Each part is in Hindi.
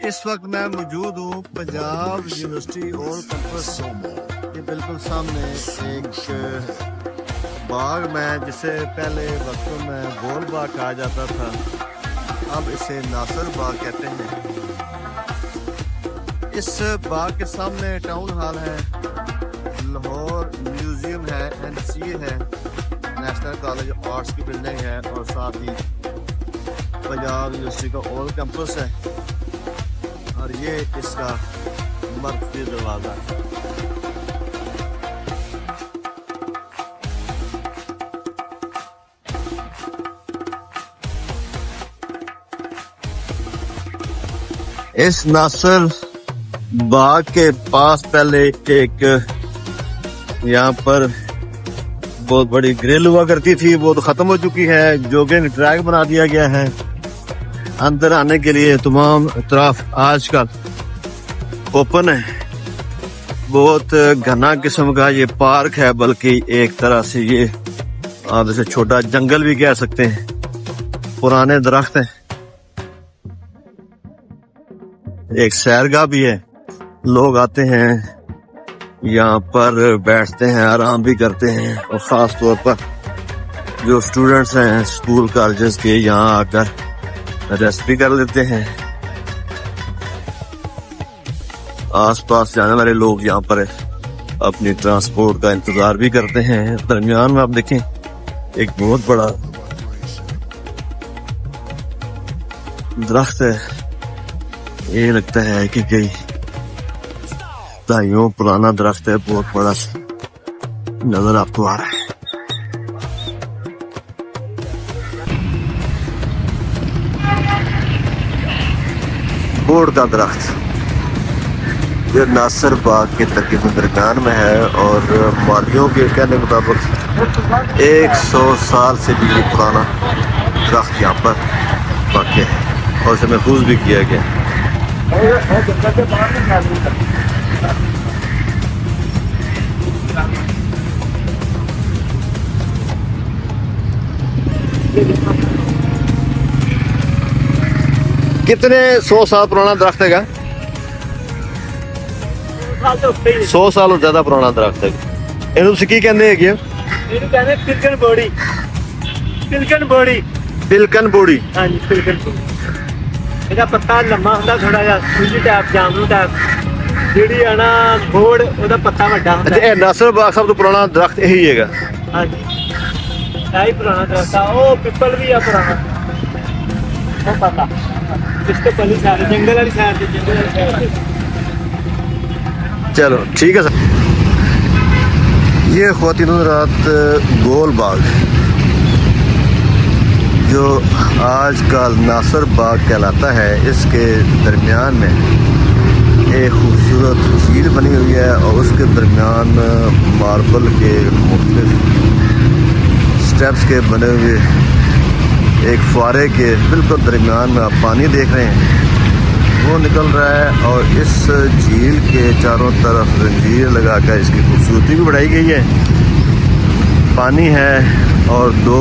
इस वक्त मैं मौजूद हूँ पंजाब यूनिवर्सिटी ओल्ड कैंपस के बिल्कुल सामने एक बाग में, जिसे पहले वक्तों में गोल बाग कहा जाता था, अब इसे नासिर बाग कहते हैं। इस बाग के सामने टाउन हॉल है, लाहौर म्यूजियम है, NCA है, नेशनल कॉलेज ऑफ आर्ट्स की बिल्डिंग है, और साथ ही पंजाब यूनिवर्सिटी का ओल्ड कैंपस है, और ये इसका मरकजी दरवाज़ा है। इस नासिर बाग के पास पहले एक यहाँ पर बहुत बड़ी ग्रिल हुआ करती थी, वो तो खत्म हो चुकी है। जॉगिंग ट्रैक बना दिया गया है। अंदर आने के लिए तमाम तरफ आजकल ओपन है। बहुत घना किस्म का ये पार्क है, बल्कि एक तरह से ये आप इसे छोटा जंगल भी कह सकते हैं। पुराने दरख्त हैं, एक सैरगाह भी है। लोग आते हैं यहाँ पर, बैठते हैं, आराम भी करते हैं, और खास तौर पर जो स्टूडेंट्स हैं स्कूल कॉलेजेस के, यहाँ आकर रेस्ट भी कर लेते हैं। आसपास जाने वाले लोग यहाँ पर अपनी ट्रांसपोर्ट का इंतजार भी करते हैं। दरमियान में आप देखें एक बहुत बड़ा दरख्त है। ये लगता है कि कई दहाइयों पुराना दरख्त है, बहुत बड़ा नजर आपको आ रहा है। बोर्ड का दरख्त ये नासिर बाग के तकरीबन दरमियान में है, और मालियों के कहने के मुताबिक 100 साल से भी पुराना दरख्त यहाँ पर वाक़ है, और इसे महफूज भी किया गया है। कितने 100 साल पुराना दरख्त है? 100 साल और ज्यादा पुराना दरख्त है। ਇਹਨੂੰ ਤੁਸੀਂ ਕੀ ਕਹਿੰਦੇ ਹੈਗੇ? ਇਹਨੂੰ ਕਹਿੰਦੇ ਪਿਲਕਨ ਬੋੜੀ। ਪਿਲਕਨ ਬੋੜੀ। ਪਿਲਕਨ ਬੋੜੀ। ਹਾਂਜੀ, ਪਿਲਕਨ ਬੋੜੀ। ਇਹਦਾ ਪੱਤਾ ਲੰਮਾ ਹੁੰਦਾ, ਥੋੜਾ ਜਿਹਾ ਸੂਜੀ ਟਾਈਪ, ਜਾਮਨੂ ਟਾਈਪ। ਜਿਹੜੀ ਆ ਨਾ ਬੋੜ, ਉਹਦਾ ਪੱਤਾ ਵੱਡਾ ਹੁੰਦਾ। ਅੱਛਾ, ਇਹ ਨਾਸਿਰ ਬਾਗ ਸਭ ਤੋਂ ਪੁਰਾਣਾ ਦਰਖਤ ਇਹੀ ਹੈਗਾ? ਹਾਂਜੀ, ਇਹੀ ਪੁਰਾਣਾ ਦਰਖਤ ਆ। ਉਹ ਪਿੱਪਲ ਵੀ ਆ ਪੁਰਾਣਾ, ਉਹ ਪਤਾ इसके पहली साइड जंगल वाली साइड से, जंगल वाली साइड से। चलो ठीक है सर। ये ख्वातीन रात गोल बाग, जो आजकल नासिर बाग कहलाता है, इसके दरमियान में एक खूबसूरत झील बनी हुई है, और उसके दरमियान मार्बल के मुख्तलिफ स्टेप्स के बने हुए एक फुआरे के बिल्कुल दरमियान में आप पानी देख रहे हैं, वो निकल रहा है। और इस झील के चारों तरफ जंजीर लगाकर इसकी खूबसूरती भी बढ़ाई गई है। पानी है और 2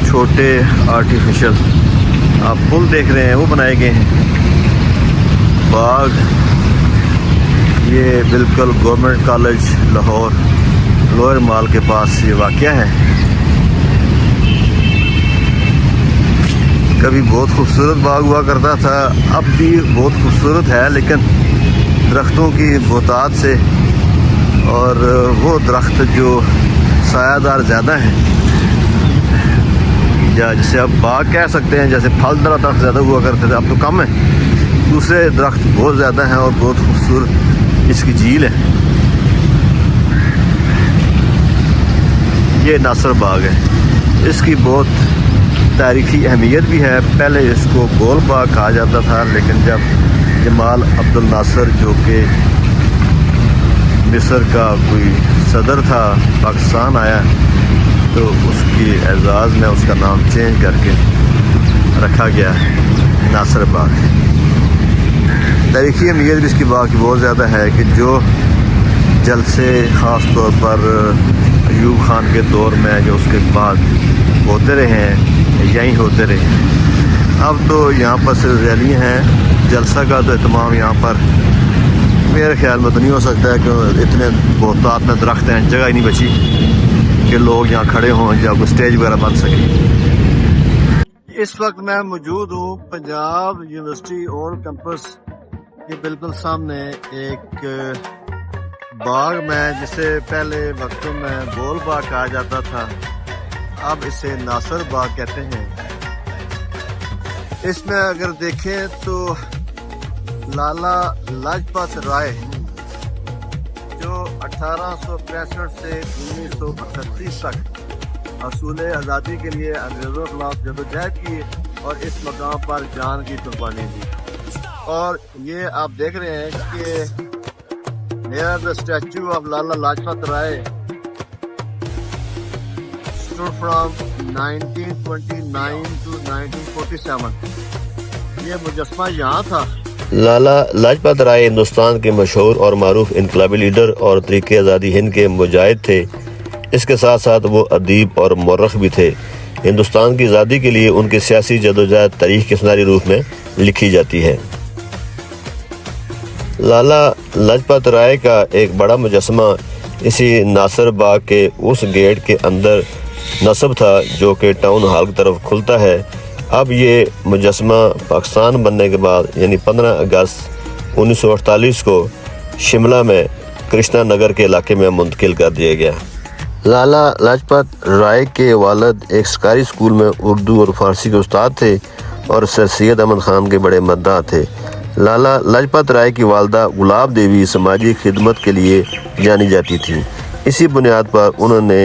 छोटे आर्टिफिशियल आप पुल देख रहे हैं, वो बनाए गए हैं। बाग ये बिल्कुल गवर्नमेंट कॉलेज लाहौर लोअर माल के पास ये वाक़या है। कभी बहुत खूबसूरत बाग हुआ करता था, अब भी बहुत खूबसूरत है, लेकिन दरख्तों की बहुतात से, और वो दरख्त जो सायादार ज़्यादा हैं, या जिसे आप बाग कह सकते हैं, जैसे फलदार दरख्त ज़्यादा हुआ करते थे, अब तो कम है। दूसरे दरख्त बहुत ज़्यादा हैं और बहुत खूबसूरत इसकी झील है। ये नासिर बाग है, इसकी बहुत तारीखी अहमियत भी है। पहले इसको गोल बाग कहा जाता था, लेकिन जब जमाल अब्दुल नासिर, जो कि मिस्र का कोई सदर था, पाकिस्तान आया, तो उसकी एजाज़ में उसका नाम चेंज करके रखा गया नासिर बाग। तारीखी अहमियत भी इसकी बाग की बहुत ज़्यादा है कि जो जलसे ख़ास तौर पर अयूब खान के दौर में, जो उसके बाद होते रहे हैं, यहीं होते रहे। अब तो यहाँ पर सिर्फ रैलियाँ हैं जलसा का तो एहतमाम यहाँ पर मेरे ख्याल में तो नहीं हो सकता है कि इतने बहुतात में दरख्त हैं, जगह ही नहीं बची कि लोग यहाँ खड़े हों या कोई स्टेज वगैरह बन सके। इस वक्त मैं मौजूद हूँ पंजाब यूनिवर्सिटी और कैंपस के बिल्कुल सामने एक बाग में, जिसे पहले वक्तों में गोल बाग कहा जाता था, अब इसे नासर बाग कहते हैं। इसमें अगर देखें तो लाला लाजपत राय जो 1865 से 1938 तक असूल आज़ादी के लिए अंग्रेज़ों के खिलाफ जदोजहद की और इस मकाम पर जान की कुर्बानी दी। और ये आप देख रहे हैं कि Here the statue of Lala Lajpat Rai stood from 1929 to 1947। ये मुजस्मा यहाँ था। लाला लाजपत राय हिंदुस्तान के मशहूर और मारूफ इनकलाबी लीडर और तहरीक आज़ादी हिंद के मुजाहिद थे। इसके साथ साथ वो अदीब और मौरख भी थे। हिंदुस्तान की आज़ादी के लिए उनकी सियासी जदोजहद तारीख के सुनहरे रूप में लिखी जाती है। लाला लाजपत राय का एक बड़ा मुजस्मा इसी नासर बाग के उस गेट के अंदर नस्ब था जो कि टाउन हॉल की तरफ खुलता है। अब ये मुजस्मा पाकिस्तान बनने के बाद यानी 15 अगस्त 1948 को शिमला में कृष्णा नगर के इलाके में मुंतकिल कर दिया गया। लाला लाजपत राय के वालिद एक सरकारी स्कूल में उर्दू और फारसी के उस्ताद थे और सर सैयद अहमद ख़ान के बड़े मद्दाह थे। लाला लाजपत राय की वालदा गुलाब देवी समाजी खिदमत के लिए जानी जाती थी। इसी बुनियाद पर उन्होंने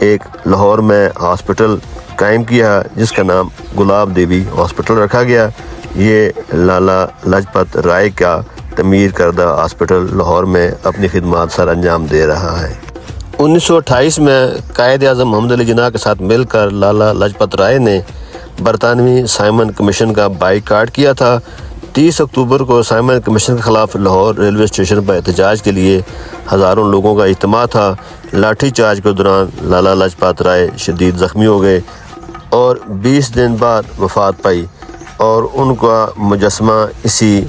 एक लाहौर में हॉस्पिटल कायम किया जिसका नाम गुलाब देवी हॉस्पिटल रखा गया। ये लाला लाजपत राय का तमीर करदा हॉस्पिटल लाहौर में अपनी खिदमत सर अंजाम दे रहा है। 1928 में कायद आज़म मोहम्मद अली जिन्ना के साथ मिलकर लाला लाजपत राय ने बरतानवी साइमन कमीशन का बाइकाट किया था। 30 अक्टूबर को साइमन कमीशन के खिलाफ लाहौर रेलवे स्टेशन पर एहतजाज के लिए हज़ारों लोगों का इज्तिमा था। लाठी चार्ज के दौरान लाला लाजपत राय शदीद ज़ख्मी हो गए और 20 दिन बाद वफ़ात पाई और उनका मुजस्मा इसी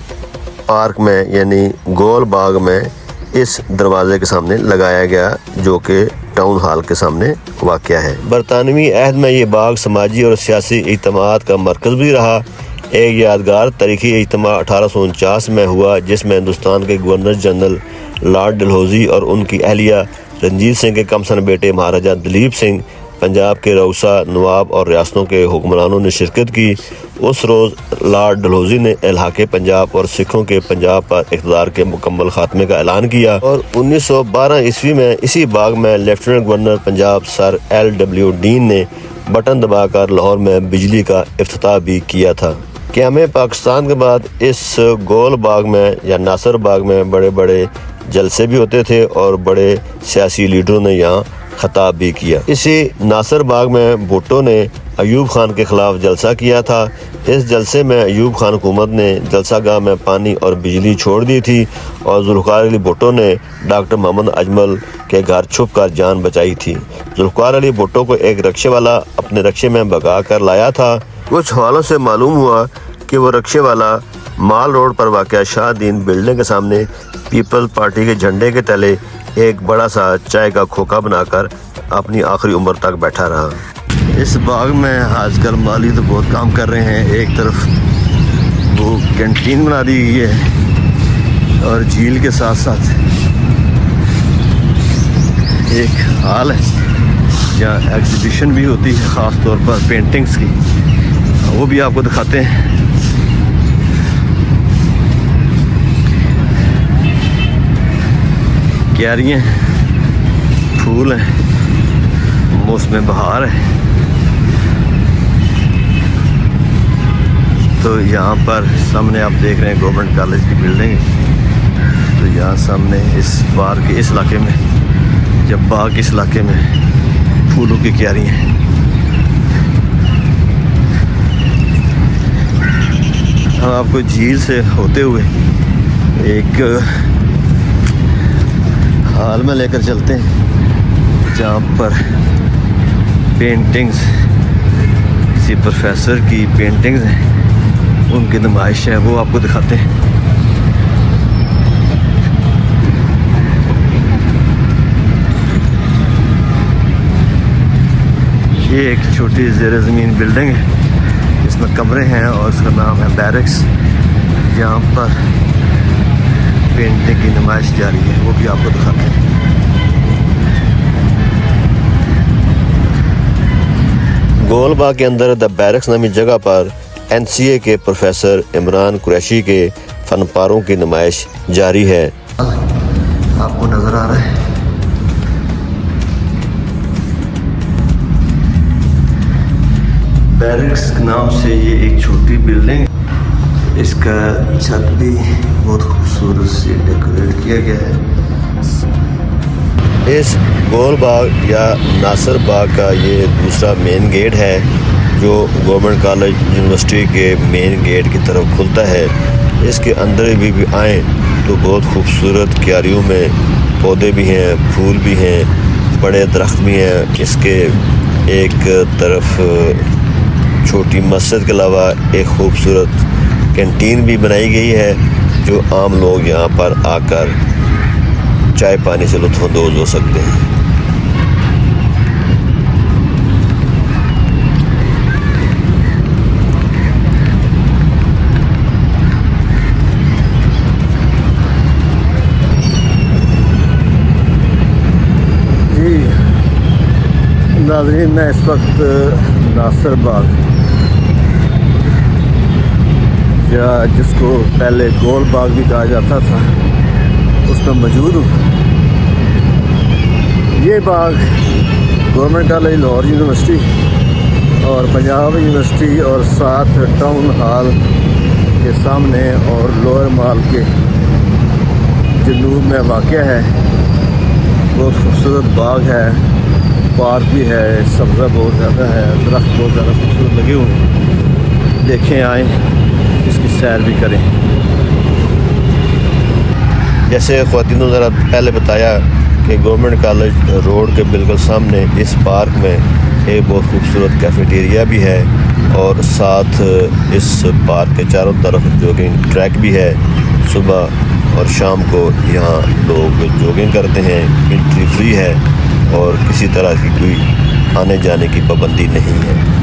पार्क में यानी गोल बाग में इस दरवाज़े के सामने लगाया गया जो कि टाउन हॉल के सामने वाक़या है। बरतानवी अहद में ये बाग समाजी और सियासी इज्तिमात का मरकज़ भी रहा। एक यादगार तारीखी इज्तिमा 1849 में हुआ जिसमें हिंदुस्तान के गवर्नर जनरल लॉर्ड डलहौजी और उनकी अहलिया रंजीत सिंह के कमसन बेटे महाराजा दलीप सिंह, पंजाब के रऊसा नवाब और रियासतों के हुक्मरानों ने शिरकत की। उस रोज़ लॉर्ड डलहौजी ने इलाके पंजाब और सिखों के पंजाब पर इक़्तिदार के मुकम्मल खात्मे का ऐलान किया और 1912 ईस्वी में इसी बाग में lieutenant governor Punjab sir LW dean ने बटन दबाकर लाहौर में बिजली का इफ्तिताह भी किया था। क़याम पाकिस्तान के बाद इस गोल बाग में या नासर बाग में बड़े बड़े जलसे भी होते थे और बड़े सियासी लीडरों ने यहाँ खताब भी किया। इसी नासर बाग में भुट्टो ने अयूब खान के ख़िलाफ़ जलसा किया था। इस जलसे में अयूब खान हुकूमत ने जलसागाह में पानी और बिजली छोड़ दी थी और जुल्फ़िकार अली भुट्टो ने डॉक्टर मोहम्मद अजमल के घर छुप कर जान बचाई थी। जुल्फ़िकार अली भुट्टो को एक रक्शे वाला अपने रक्शे में भगा कर लाया था। कुछ हवालों से मालूम हुआ कि वो रक्शे वाला माल रोड पर वाक़या शाहदीन बिल्डिंग के सामने पीपल पार्टी के झंडे के तले एक बड़ा सा चाय का खोखा बनाकर अपनी आखिरी उम्र तक बैठा रहा। इस बाग में आजकल माली तो बहुत काम कर रहे हैं। एक तरफ वो कैंटीन बना दी गई है और झील के साथ साथ एक हॉल है जहाँ एग्जीबिशन भी होती है, ख़ास तौर पर पेंटिंग्स की, वो भी आपको दिखाते हैं। क्यारियाँ, फूल हैं, मौसम बहार है। तो यहाँ पर सामने आप देख रहे हैं गवर्नमेंट कॉलेज की बिल्डिंग। तो यहाँ सामने इस पार्क के इस इलाके में, जब बाग इस इलाके में फूलों की क्यारियाँ हैं। हम आपको झील से होते हुए एक हाल में लेकर चलते हैं जहाँ पर पेंटिंग्स, किसी प्रोफेसर की पेंटिंग्स हैं उनकी नुमाइश है, वो आपको दिखाते हैं। ये एक छोटी ज़ेर ज़मीन बिल्डिंग है, इसमें कमरे हैं और उसका नाम है बैरक्स। यहाँ पर पेंटिंग की नुमाइश जारी है, वो भी आपको दिखाते हैं। गोलबाग के अंदर द बैरक्स नामी जगह पर NCA के प्रोफेसर इमरान कुरैशी के फनपारों की नुमाइश जारी है। आपको नज़र आ रहा है बैरक्स के नाम से ये एक छोटी बिल्डिंग, इसका छत भी बहुत खूबसूरत से डेकोरेट किया गया है। इस गोलबाग या नासिर बाग का ये दूसरा मेन गेट है जो गवर्नमेंट कॉलेज यूनिवर्सिटी के मेन गेट की तरफ खुलता है। इसके अंदर भी आएँ तो बहुत खूबसूरत क्यारियों में पौधे भी हैं, फूल भी हैं, बड़े दरख्त भी हैं। इसके एक तरफ छोटी मस्जिद के अलावा एक खूबसूरत कैंटीन भी बनाई गई है जो आम लोग यहाँ पर आकर चाय पानी से लुत्फ़अंदोज़ हो सकते हैं। जी नाज़रीन, मैं इस वक्त नासिर बाग या जिसको पहले गोल बाग भी कहा जाता था उसमें मौजूद हूँ। ये बाग गवर्नमेंट कॉलेज लाहौर यूनिवर्सिटी और पंजाब यूनिवर्सिटी और साथ टाउन हॉल के सामने और लोअर माल के जनूब में वाक़या है। बहुत खूबसूरत बाग है, पार्क भी है, सब्ज़ा बहुत ज़्यादा है, दरख्त बहुत ज़्यादा खूबसूरत लगे हुए हैं। देखें, आएँ, इसकी सैर भी करें। जैसे ख़वातीनों ज़रा पहले बताया कि गवर्नमेंट कॉलेज रोड के बिल्कुल सामने इस पार्क में एक बहुत खूबसूरत कैफेटेरिया भी है और साथ इस पार्क के चारों तरफ जॉगिंग ट्रैक भी है। सुबह और शाम को यहाँ लोग जॉगिंग करते हैं। एंट्री फ्री है और किसी तरह की कोई आने जाने की पाबंदी नहीं है।